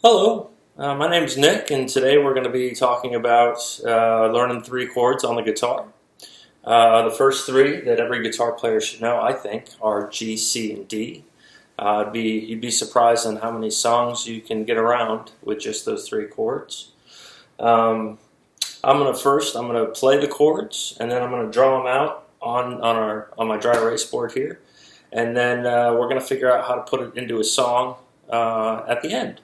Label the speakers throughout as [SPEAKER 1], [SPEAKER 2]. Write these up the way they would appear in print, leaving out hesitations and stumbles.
[SPEAKER 1] Hello, my name's Nick, and today we're going to be talking about learning three chords on the guitar. The first three that every guitar player should know, I think, are G, C, and D. You'd be surprised on how many songs you can get around with just those three chords. I'm going to play the chords, and then I'm going to draw them out on my dry erase board here, and then we're going to figure out how to put it into a song at the end.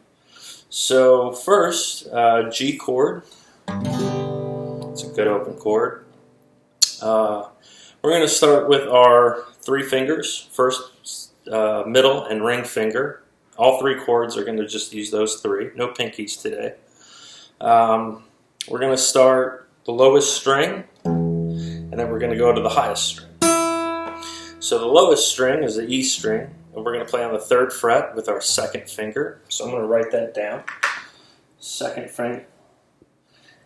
[SPEAKER 1] So first, G chord. It's a good open chord. We're going to start with our three fingers. First, middle and ring finger. All three chords are going to just use those three. No pinkies today. We're going to start the lowest string, and then we're going to go to the highest string. So the lowest string is the E string. And we're going to play on the 3rd fret with our second finger. So I'm going to write that down. Second finger.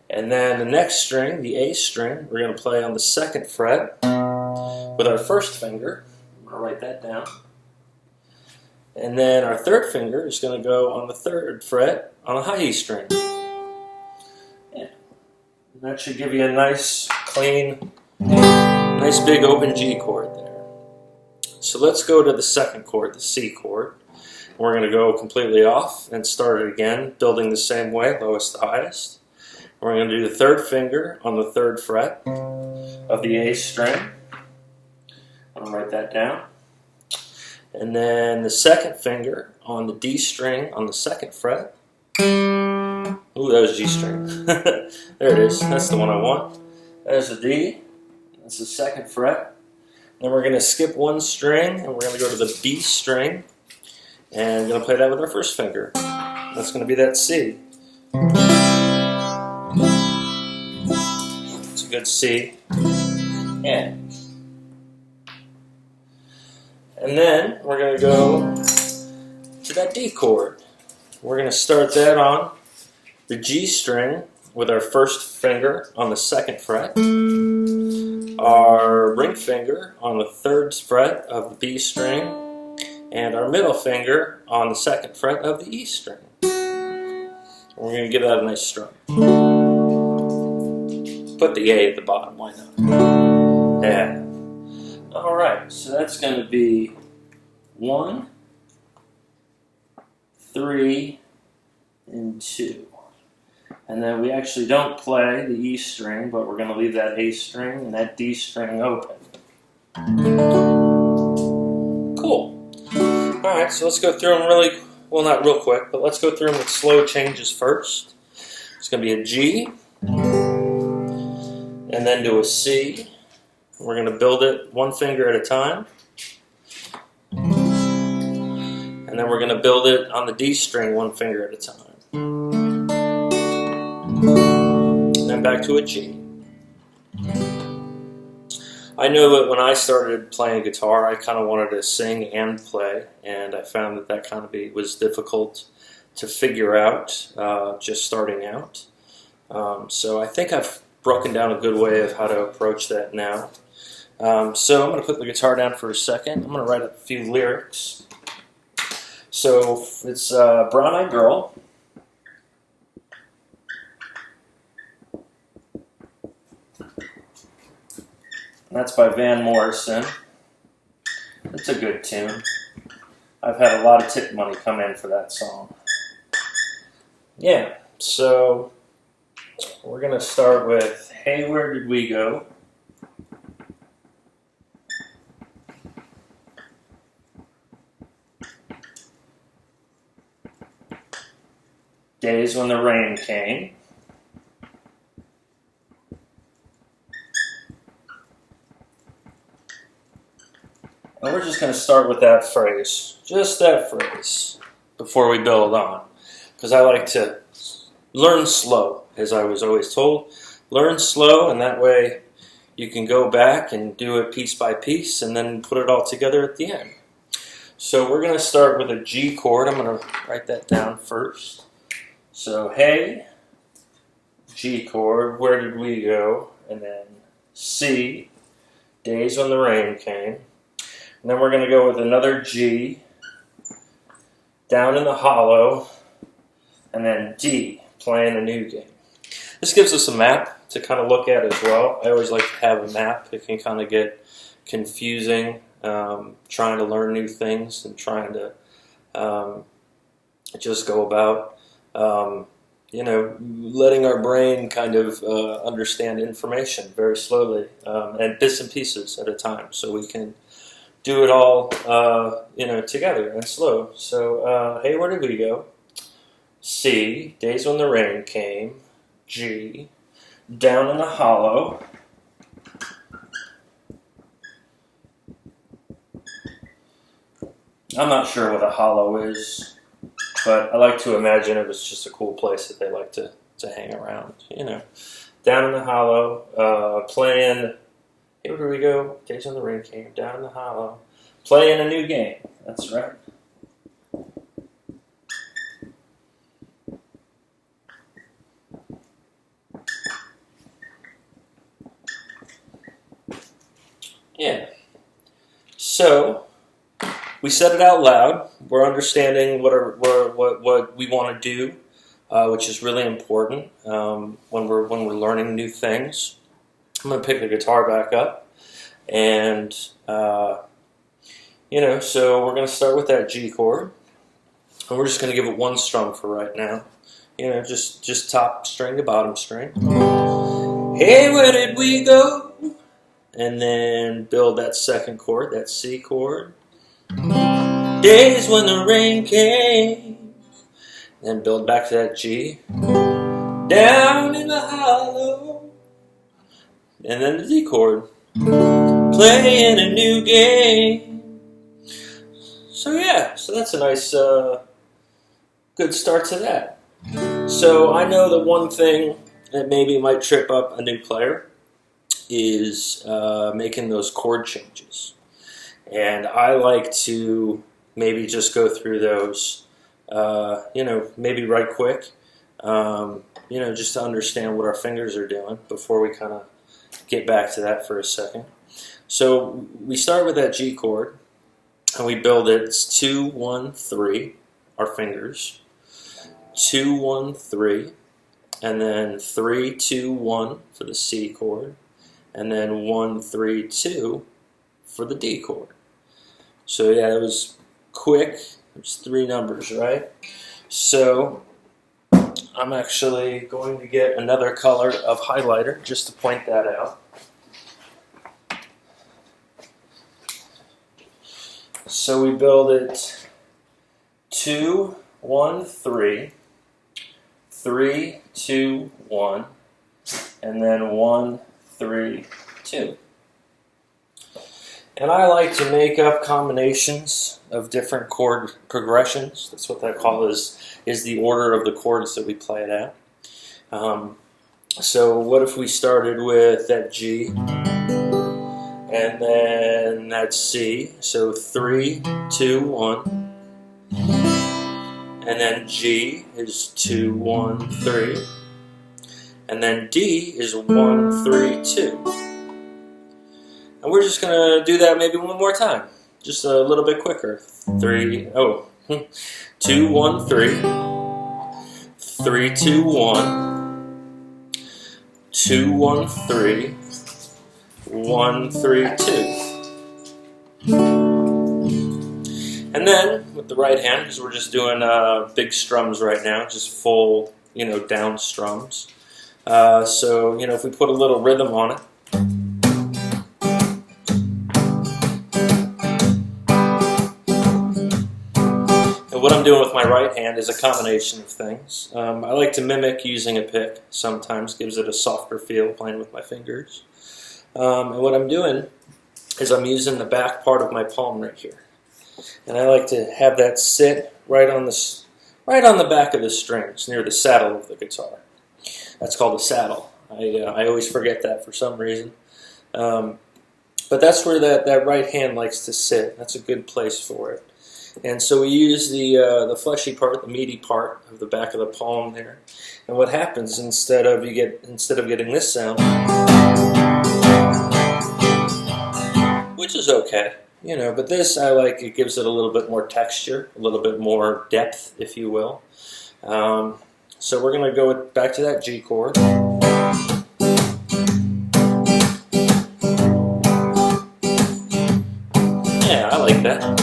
[SPEAKER 1] And then the next string, the A string, we're going to play on the 2nd fret with our first finger. I'm going to write that down. And then our 3rd finger is going to go on the 3rd fret on the high E string. Yeah. And that should give you a nice, clean, nice big open G chord there. So let's go to the second chord, the C chord. We're going to go completely off and start it again, building the same way, lowest to highest. We're going to do the 3rd finger on the 3rd fret of the A string. I'm going to write that down. And then the 2nd finger on the D string on the 2nd fret. Ooh, that was G string. There it is. That's the one I want. There's the D. That's the 2nd fret. Then we're going to skip one string, and we're going to go to the B string, and we're going to play that with our first finger. That's going to be that C. It's a good C. Yeah. And then we're going to go to that D chord. We're going to start that on the G string with our first finger on the 2nd fret. Our ring finger on the 3rd fret of the B string, and our middle finger on the 2nd fret of the E string. We're going to give that a nice strum. Put the A at the bottom, why not? Yeah. Alright, so that's going to be 1, 3, and 2. And then we actually don't play the E string, but we're going to leave that A string and that D string open. Cool. Alright, so let's go through them not real quick, but let's go through them with slow changes first. It's going to be a G, and then to a C. We're going to build it one finger at a time. And then we're going to build it on the D string one finger at a time. Then back to a G. I know that when I started playing guitar, I kind of wanted to sing and play, and I found that kind of was difficult to figure out just starting out. So I think I've broken down a good way of how to approach that now. So I'm going to put the guitar down for a second. I'm going to write a few lyrics. So it's Brown Eyed Girl. That's by Van Morrison. It's a good tune. I've had a lot of tip money come in for that song. Yeah, so we're going to start with Hey, Where Did We Go? Days When the Rain Came. And we're just going to start with that phrase, just that phrase, before we build on. Because I like to learn slow, as I was always told. Learn slow, and that way you can go back and do it piece by piece, and then put it all together at the end. So we're going to start with a G chord. I'm going to write that down first. So, hey, G chord, where did we go? And then C, Days When the Rain Came. And then we're going to go with another G, down in the hollow and then D, playing a new game. This gives us a map to kind of look at as well. I always like to have a map. It can kind of get confusing, trying to learn new things and trying to just go about, letting our brain kind of understand information very slowly and bits and pieces at a time, so we can do it all, together and slow. So, hey, where did we go? C, Days When the Rain Came. G, Down in the Hollow. I'm not sure what a hollow is, but I like to imagine it was just a cool place that they like to hang around, Down in the Hollow, playing, hey, where do we go? Days When the Rain Came, Down in the Hollow. Playing a new game, that's right. Yeah. So we said it out loud. We're understanding what we want to do, which is really important when we're learning new things. I'm going to pick the guitar back up, and so we're going to start with that G chord, and we're just going to give it one strum for right now. Just top string to bottom string. Hey, where did we go? And then build that second chord, that C chord. Days when the rain came. Then build back to that G. Down in the hollow. And then the D chord. Playing a new game. So that's a nice, good start to that. So I know the one thing that maybe might trip up a new player is making those chord changes. And I like to maybe just go through those, maybe right quick, just to understand what our fingers are doing before we kind of get back to that for a second. So we start with that G chord, and we build it. It's 2, 1, 3, our fingers. 2, 1, 3, and then 3, 2, 1 for the C chord. And then 1, 3, 2 for the D chord. So it was quick. There's 3 numbers, right? So I'm actually going to get another color of highlighter just to point that out. So we build it 2, 1, 3, 3, 2, 1, and then 1, 3, 2. And I like to make up combinations of different chord progressions. That's what I call is the order of the chords that we play it at. So what if we started with that G and then that C? So 3, 2, 1. And then G is 2, 1, 3. And then D is 1, 3, 2. And we're just going to do that maybe one more time. Just a little bit quicker. 2, 1, 3. 3, 2, 1. 2, 1, 3. 1, 3, 2. And then with the right hand, because we're just doing big strums right now, just full, down strums. So, if we put a little rhythm on it. And what I'm doing with my right hand is a combination of things. I like to mimic using a pick. Sometimes gives it a softer feel playing with my fingers. And what I'm doing is I'm using the back part of my palm right here. And I like to have that sit right on the back of the strings, near the saddle of the guitar. That's called a saddle. I always forget that for some reason. But that's where that right hand likes to sit. That's a good place for it. And so we use the fleshy part, the meaty part of the back of the palm there. And what happens instead of getting this sound, which is okay, but this I like. It gives it a little bit more texture, a little bit more depth, if you will. So we're going to go back to that G chord. Yeah, I like that.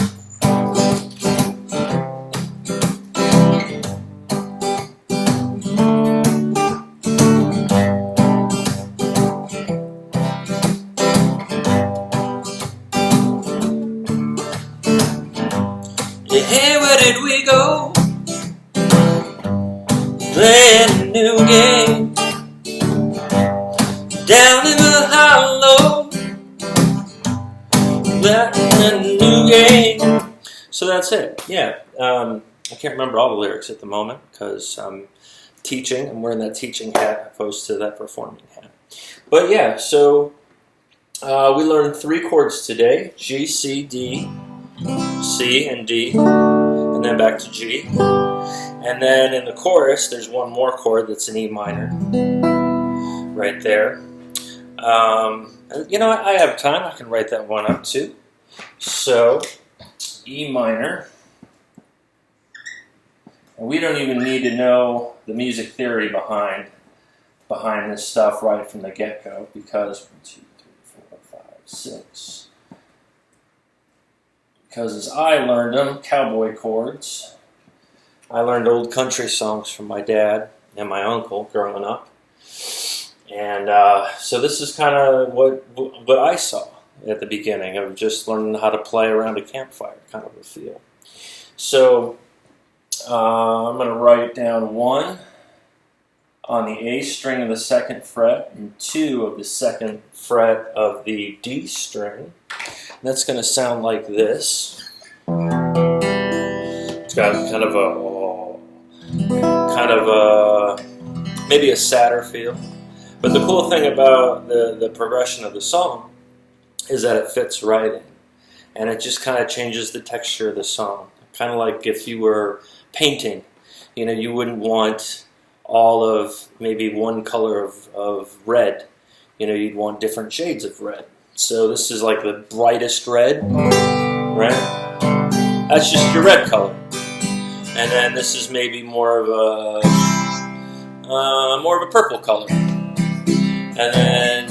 [SPEAKER 1] Hey, where did we go? Playing a new game down in the hollow. Playing a new game. So that's it. Yeah. I can't remember all the lyrics at the moment because I'm teaching. I'm wearing that teaching hat opposed to that performing hat. But yeah, so we learned 3 chords today: G, C, D, C, and D, and then back to G. And then in the chorus, there's one more chord that's an E minor, right there. You know, I have time. I can write that one up too. So, E minor. And we don't even need to know the music theory behind this stuff right from the get-go, because 1, 2, 3, 4, 5, 6. Because as I learned them, cowboy chords. I learned old country songs from my dad and my uncle growing up. And so this is kind of what I saw at the beginning of just learning how to play around a campfire, kind of a feel. So I'm going to write down 1 on the A string of the 2nd fret and 2 of the 2nd fret of the D string. And that's going to sound like this. It's got kind of a maybe a sadder feel. But the cool thing about the progression of the song is that it fits right in. And it just kind of changes the texture of the song. Kind of like if you were painting, you know, you wouldn't want all of maybe one color of red. You know, you'd want different shades of red. So this is like the brightest red, right? That's just your red color. And then this is maybe more of a purple color. And then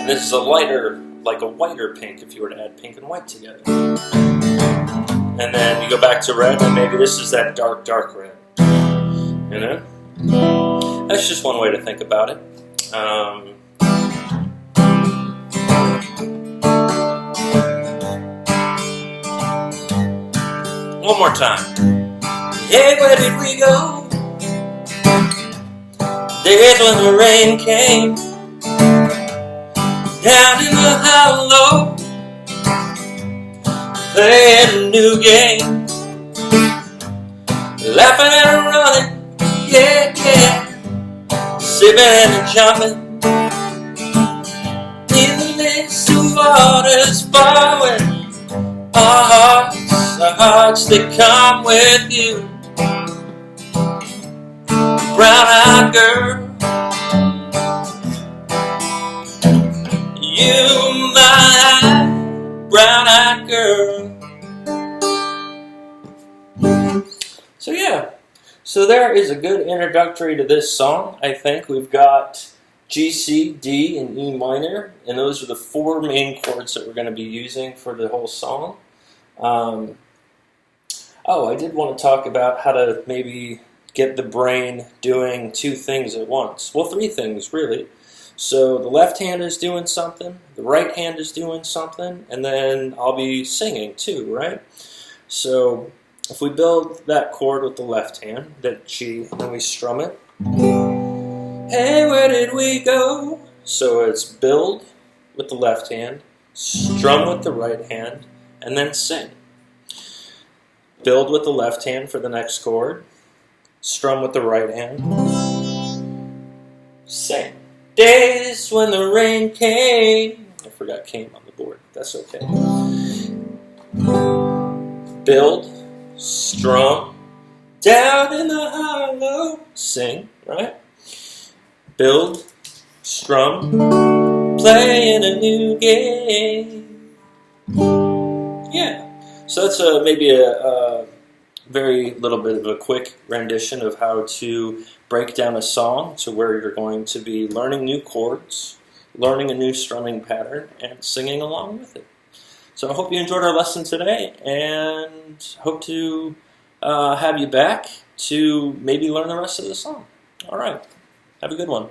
[SPEAKER 1] this is a lighter, like a whiter pink if you were to add pink and white together. And then you go back to red, and maybe this is that dark, dark red. You know? That's just one way to think about it. One more time. Hey, where did we go? Days when the rain came down in the hollow, playing a new game, laughing and running, yeah, yeah, sipping and jumping in the midst of waters flowing. Our hearts, they come with you, brown-eyed girl. You, my brown-eyed girl. So yeah, so there is a good introductory to this song. I think we've got G, C, D, and E minor, and those are the 4 main chords that we're going to be using for the whole song. Oh, I did want to talk about how to maybe get the brain doing 2 things at once. Well, 3 things, really. So the left hand is doing something, the right hand is doing something, and then I'll be singing too, right? So if we build that chord with the left hand, that G, and then we strum it. Hey, where did we go? So it's build with the left hand, strum with the right hand, and then sing. Build with the left hand for the next chord, strum with the right hand, sing. Days when the rain came. I forgot came on the board. That's okay. Build, strum, down in the hollow, sing, right? Build, strum, playing a new game. Yeah. So that's maybe a very little bit of a quick rendition of how to break down a song to where you're going to be learning new chords, learning a new strumming pattern, and singing along with it. So I hope you enjoyed our lesson today, and hope to have you back to maybe learn the rest of the song. All right. Have a good one.